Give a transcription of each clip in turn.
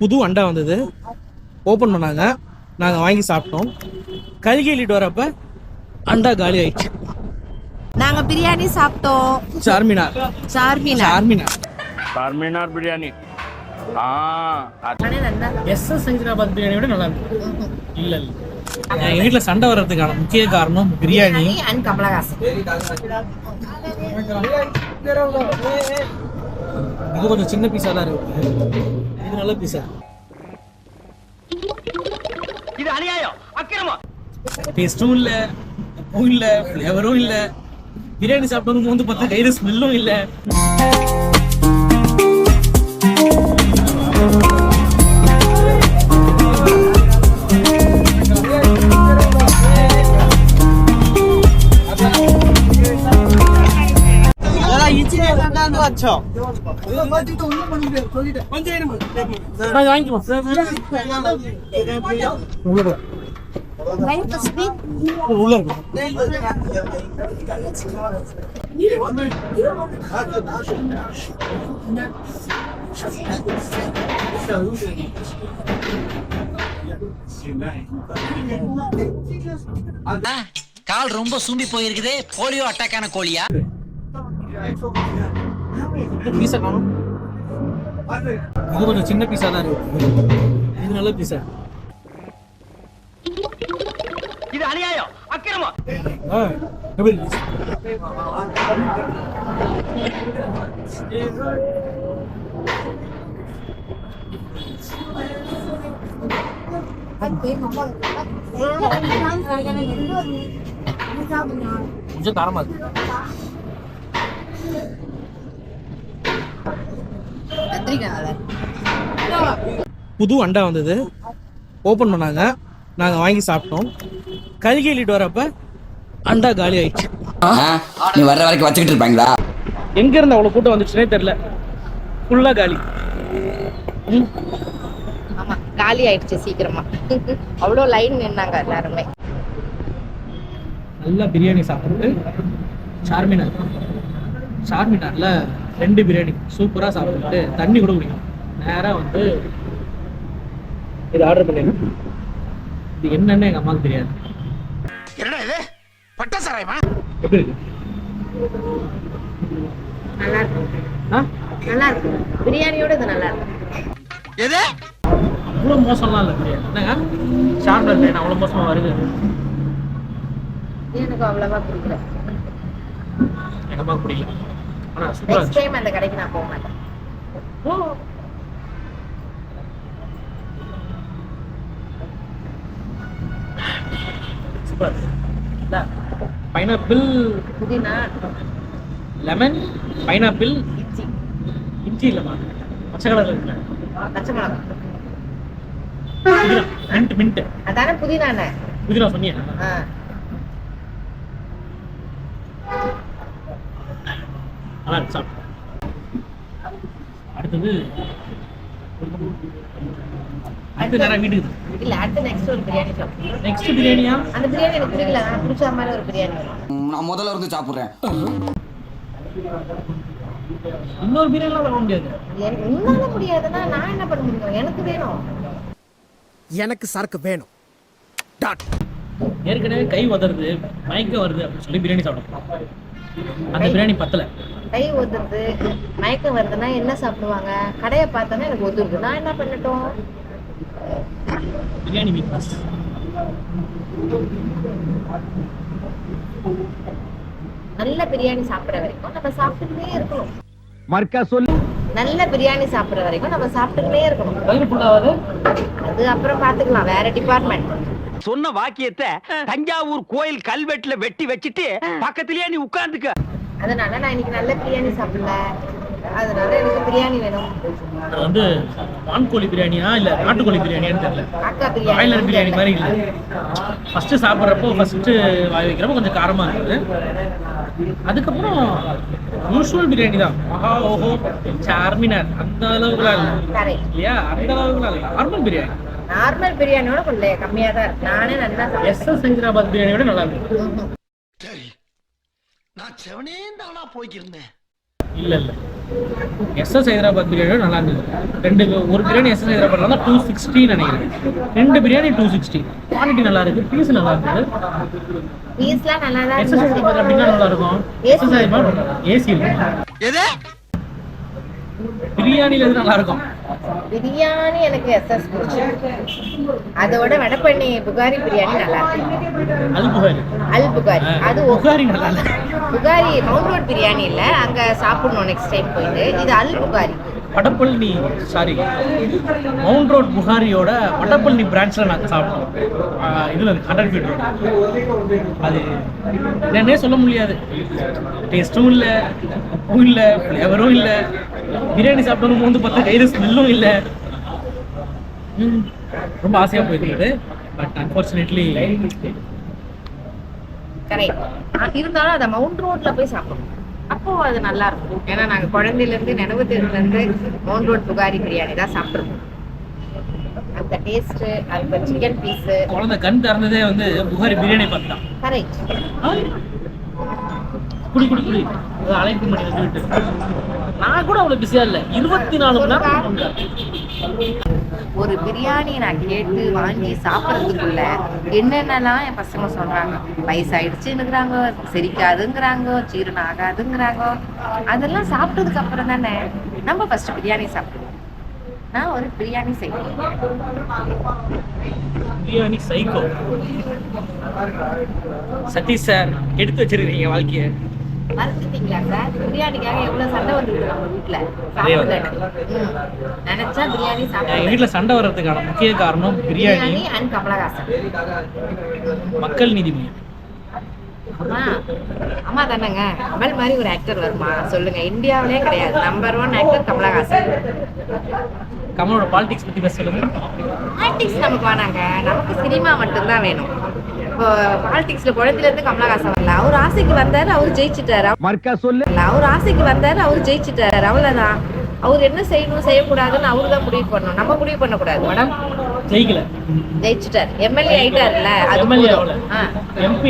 புது அண்டா வந்தது, ஓப்பன் பண்ணாங்க, நாங்கள் வாங்கி சாப்பிட்டோம். கழுகி எழுதிட்டு வரப்ப அண்டா காலி ஆயிடுச்சு. நாங்க பிரியாணி சாப்பிட்டோம். சார்மினார் சார்மினார் சார்மினார் சார்மினார் பிரியாணி. எஸ்எஸ் ஹைதராபாத் பிரியாணி விட நல்லா இருக்கு. இல்ல இல்ல, எங்க வீட்டுல சண்டை வர்றதுக்கான முக்கிய காரணம் பிரியாணி அண்ட் கமலஹாசன். இது கொஞ்சம் சின்ன பீஸா தான் இருக்கு, இது நல்ல பீஸா. இது அநியாயம், அக்கிரமம். டேஸ்டும் இல்ல, உப்பும் இல்ல, ஃப்ளேவரும் இல்ல. பிரியாணி சாப்பிட்டவங்க வந்து பார்த்தா கையில ஸ்மெல்லும் இல்ல. கால் ரொம்ப சூம்பி போயிருக்குது. போலியோ அட்டாக்கான கோழியா? பீஸா காணும், இது கொஞ்சம் சின்ன பீஸா தான் இருக்கு, இது நல்ல பீஸா. இது அநியாயம், அக்கிரமம். எப்படி கொஞ்சம் காரமா இருக்கு. புது அண்டா வந்தது, ஓப்பன் பண்ணாங்க, நாங்கள் வாங்கி சாப்பிட்டோம். கழுகி எழுதிட்டு வரப்ப அண்டா காலி ஆயிடுச்சு. நீ வர்ற வரைக்கும் வச்சுக்கிட்டு இருப்பாங்களா? எங்க இருந்து அவ்வளவு கூட்டம் வந்துச்சுனே தெரியல, ஃபுல்லா காலி. ஆமா, காலி ஆயிடுச்சு சீக்கிரமா. அவ்வளோ லைன் நின்னாங்க எல்லாருமே. நல்லா பிரியாணி சாப்பிட்டு சார்மினார்ல 2 பிரியாணி சூப்பரா சாப்பிட்டு தண்ணி கூட குடிக்கும். நேரா வந்து இது ஆர்டர் பண்ணிருக்கேன். இது என்னன்னு எங்க அம்மாவுக்கு தெரியாது. என்னடா இது? பட்ட சாராயமா? எப்படி இருக்கு? நல்லா இருக்கு. நல்லா இருக்கு. பிரியாணியோட இது நல்லா இருக்கு. எது? அவ்வளோ மோசம்லாம் இல்லை பிரியாணி. என்னங்க சார்மினார் பிரியாணி அவ்வளோ மோசமா வருது? எனக்கு அவ்வளவா பிடிக்கல. எங்க அம்மாவுக்கு பிடிக்கல. ஆனா சூப்பரா நெக்ஸ்ட் டைம் அந்த கடைக்கு நான் போக மாட்டேன். சூப்பர். பைனாப்பிள், புதினா, லெமன், பைனாப்பிள், இஞ்சி, இஞ்சி இல்லைம்மா, பச்சை கலர்ல இருக்குல்ல, பச்சை மிளகா, மின்ட். அதானே புதினானே? புதினா சொன்னியா? நல்லா இருக்கு, சாப்பிட்டு. அடுத்தது நேரம் வீட்டுக்கு. இல்ல, அடுத்து நெக்ஸ்ட் ஒரு பிரியாணி சாப்பிடுறோம். நெக்ஸ்ட் பிரியாணியா? அந்த பிரியாணி எனக்கு பிடிக்கல, நான் பிடிச்ச மாதிரி ஒரு பிரியாணி. நான் முதல்ல இருந்து சாப்பிடுறேன். இன்னொரு பிரியாணிலாம் வாங்க முடியாது. எனக்கு உன்னால முடியாதுன்னா நான் என்ன பண்ண முடியும்? எனக்கு வேணும். எனக்கு சரக்கு வேணும். ஏற்கனவே கை உதறது, மயக்கம் வருது அப்படின்னு சொல்லி பிரியாணி சாப்பிடுறோம். அந்த பிரியாணி பத்தல. கை ஒதுறது, மயக்கம் வருதுன்னா என்ன சாப்பிடுவாங்க? கடையை பார்த்தோன்னா எனக்கு ஒதுருது, நான் என்ன பண்ணட்டும்? பிரியாணி வீக்னஸ். நல்ல பிரியாணி சாப்பிட்ற வரைக்கும் நம்ம சாப்பிட்டுக்கிட்டே இருக்கணும். மர்க்கா சொல்லு. நல்ல பிரியாணி சாப்பிட்ற வரைக்கும் நம்ம சாப்பிட்டுக்கிட்டே இருக்கணும். வயிறு ஃபுல்லாவது அது அப்புறம் பார்த்துக்கலாம், வேற டிபார்ட்மெண்ட். சொன்ன வாக்கியத்தை தஞ்சாவூர் கோயில் கல்வெட்டுல வெட்டி வச்சுட்டு பக்கத்திலேயே நீ உட்கார்ந்துக்க. அதனால நான் இன்னைக்கு நல்ல பிரியாணி சாப்பிடல, அதனால எனக்கு பிரியாணி வேணும். அது வந்து வான்கோழி பிரியாணியா இல்ல நாட்டுக்கோழி பிரியாணியான்னு தெரியல. காக்கா பாய்லர் பிரியாணி பிரியாணி மாதிரி இல்லை. ஃபர்ஸ்ட் சாப்பிட்றப்போ வாய் வைக்கிறப்போ கொஞ்சம் காரமா இருக்குது. அதுக்கப்புறம் யூஸ்வல் பிரியாணி தான். ஆஹா ஓஹோ சார்மினார் அந்த அளவுக்குலாம் இல்லை இல்லையா? அந்த அளவுக்குலாம் இல்லை, நார்மல் பிரியாணி. நார்மல் பிரியாணியோட கொஞ்சம் கம்மியா தான் இருக்கு. நானே நல்லா எஸ்எஸ் ஹைதராபாத் பிரியாணியோட நல்லா இருக்கு. சரி, நான் செவனே தானா போய்க்கிருந்தேன். இல்லை இல்லை எஸ்எஸ் ஹைதராபாத் பிரியாணியோட நல்லா இருந்தது. ஒரு பிரியாணி எஸ்எஸ் ஹைதராபாத்ல தான் 260 நினைக்கிறேன். 2 பிரியாணி 260. குவாலிட்டி நல்லா இருக்கு, பீஸ் நல்லா இருக்குது. பீஸ்லாம் நல்லா தான் எஸ்எஸ் ஹைதராபாத் அப்படின்னா நல்லா இருக்கும். எஸ்எஸ் ஹைதராபாத் ஏசி இருக்கும். பிரியாணில எது நல்லா இருக்கும்? பிரியாணி எனக்கு எஸ்எஸ் பிடிச்சிருக்கு. அதோட வடபழனி புகாரி பிரியாணி நல்லா இருக்கு. அது புகாரி. அல் புகாரி அது புகாரி நல்லா இல்லை. புகாரி மவுண்ட் ரோட் பிரியாணி இல்ல, அங்க சாப்பிடணும் நெக்ஸ்ட் டைம் போயிட்டு. இது அல் புகாரி. வடபழனி மவுண்ட் ரோட் புகாரியோட வடபழனி பிரான்ச்ல நாங்கள் சாப்பிட்டோம். இதுல 100 feet ரோடு. அது என்னன்னே சொல்ல முடியாது. டேஸ்ட்டும் இல்லை, உப்பும் இல்லை, ஃப்ளேவரும் இல்லை. பிரியாணி சாப்பிட்டோம் வந்து பார்த்தா கையில் ஸ்மெல்லும் இல்லை. ரொம்ப ஆசையா போயிருந்தது. But unfortunately correct. இருந்தாலும் அதை மவுண்ட் ரோட்ல போய் சாப்பிடணும், அப்போ அது நல்லா இருக்கும். ஏன்னா நாங்க குழந்தையில இருந்து நினைவு தெரிஞ்சுல இருந்து மவுண்ட் ரோட் புகாரி பிரியாணி தான் சாப்பிட்ருக்கோம். அந்த டேஸ்ட், அந்த சிக்கன் பீஸ். குழந்தை கண் திறந்ததே வந்து புகாரி பிரியாணி பார்த்தான். கரெக்ட். குடி குடி குடி அழைப்பு மணி வந்துட்டு நான் கூட அவ்வளவு பிஸியா இல்லை. 24 மணி நேரம் ஒரு பிரியாணி நான் கேட்டு வாங்கி சாப்பிட்றதுக்குள்ள என்னென்னலாம் என் பசங்க சொல்றாங்க. வயசாயிடுச்சுங்கிறாங்க, செரிக்காதுங்கிறாங்க, ஜீரணம் ஆகாதுங்கிறாங்க. அதெல்லாம் சாப்பிட்டதுக்கு அப்புறம் தானே நம்ம ஃபர்ஸ்ட் பிரியாணி சாப்பிடுவோம். நான் ஒரு பிரியாணி செய்வேன். பிரியாணி சைக்கோ. சதீஷ் சார் எடுத்து வச்சிருக்கீங்க வாழ்க்கைய. மறந்துட்டீங்களா சார்? பிரியாணிக்காக எவ்வளவு சண்டை வந்துருக்கு நம்ம வீட்டுல. நினைச்சா பிரியாணி எங்க சாப்பிடுவேன். வீட்டுல சண்டை வர்றதுக்கான முக்கிய காரணம் பிரியாணி அண்ட் கமலஹாசன். மக்கள் நீதி மையம். அம்மா அம்மா தானேங்க. கமல் மாதிரி ஒரு ஆக்டர் வருமா சொல்லுங்க? இந்தியாவிலே கிடையாது. Number 1 actor Kamal Haasan. கமலோட பாலிடிக்ஸ் பத்தி பேச சொல்லுங்க. பாலிடிக்ஸ் நமக்கு வேணாங்க, நமக்கு சினிமா மட்டும்தான் வேணும். இப்போ பாலிடிக்ஸ்ல குழந்தையில இருந்து கமலஹாசன் வரல. அவர் ஆசைக்கு வந்தாரு, அவர் ஜெயிச்சுட்டாரு. அவர் ஆசைக்கு வந்தாரு, அவர் ஜெயிச்சுட்டாரு. அவ்வளவுதான். அவர் என்ன செய்யணும் செய்யக்கூடாதுன்னு அவரு தான் முடிவு பண்ணணும். நம்ம முடிவு பண்ணக்கூடாது. மேடம் ஜெயிக்கல, ஜெயிச்சுட்டாரு. எம்எல்ஏ ஆயிட்டாருல்ல, அது எம்எல்ஏ போதும். ஆகல. ஆ. எம்பி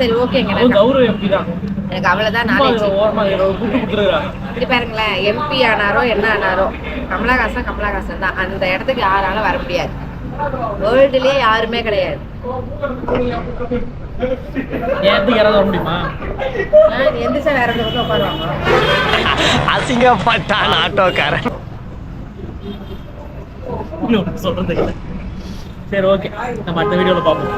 சரி ஓகேங்க. ஆயிட்டாரு. கௌரவ எம்பி தான். எனக்கு அவ்வளவுதான் நாலேஜ். ஓரமா கூட்டு கொடுத்துருக்காங்க. இப்படி பாருங்களேன், எம்பி ஆனாரோ என்ன ஆனாரோ கமலஹாசன் கமலஹாசன் தான். அந்த இடத்துக்கு யாராலும் வர முடியாது. வேர்ல்டுலயே யாருமே கிடையாது. ஏன் யாராவது வர முடியுமா? எந்த சார் வேற வந்து உட்காருவாங்க. அசிங்கப்பட்டான் ஆட்டோக்காரன். சொல்றது இல்லை. சரி ஓகே, நம்ம அடுத்த வீடியோல பார்ப்போம்.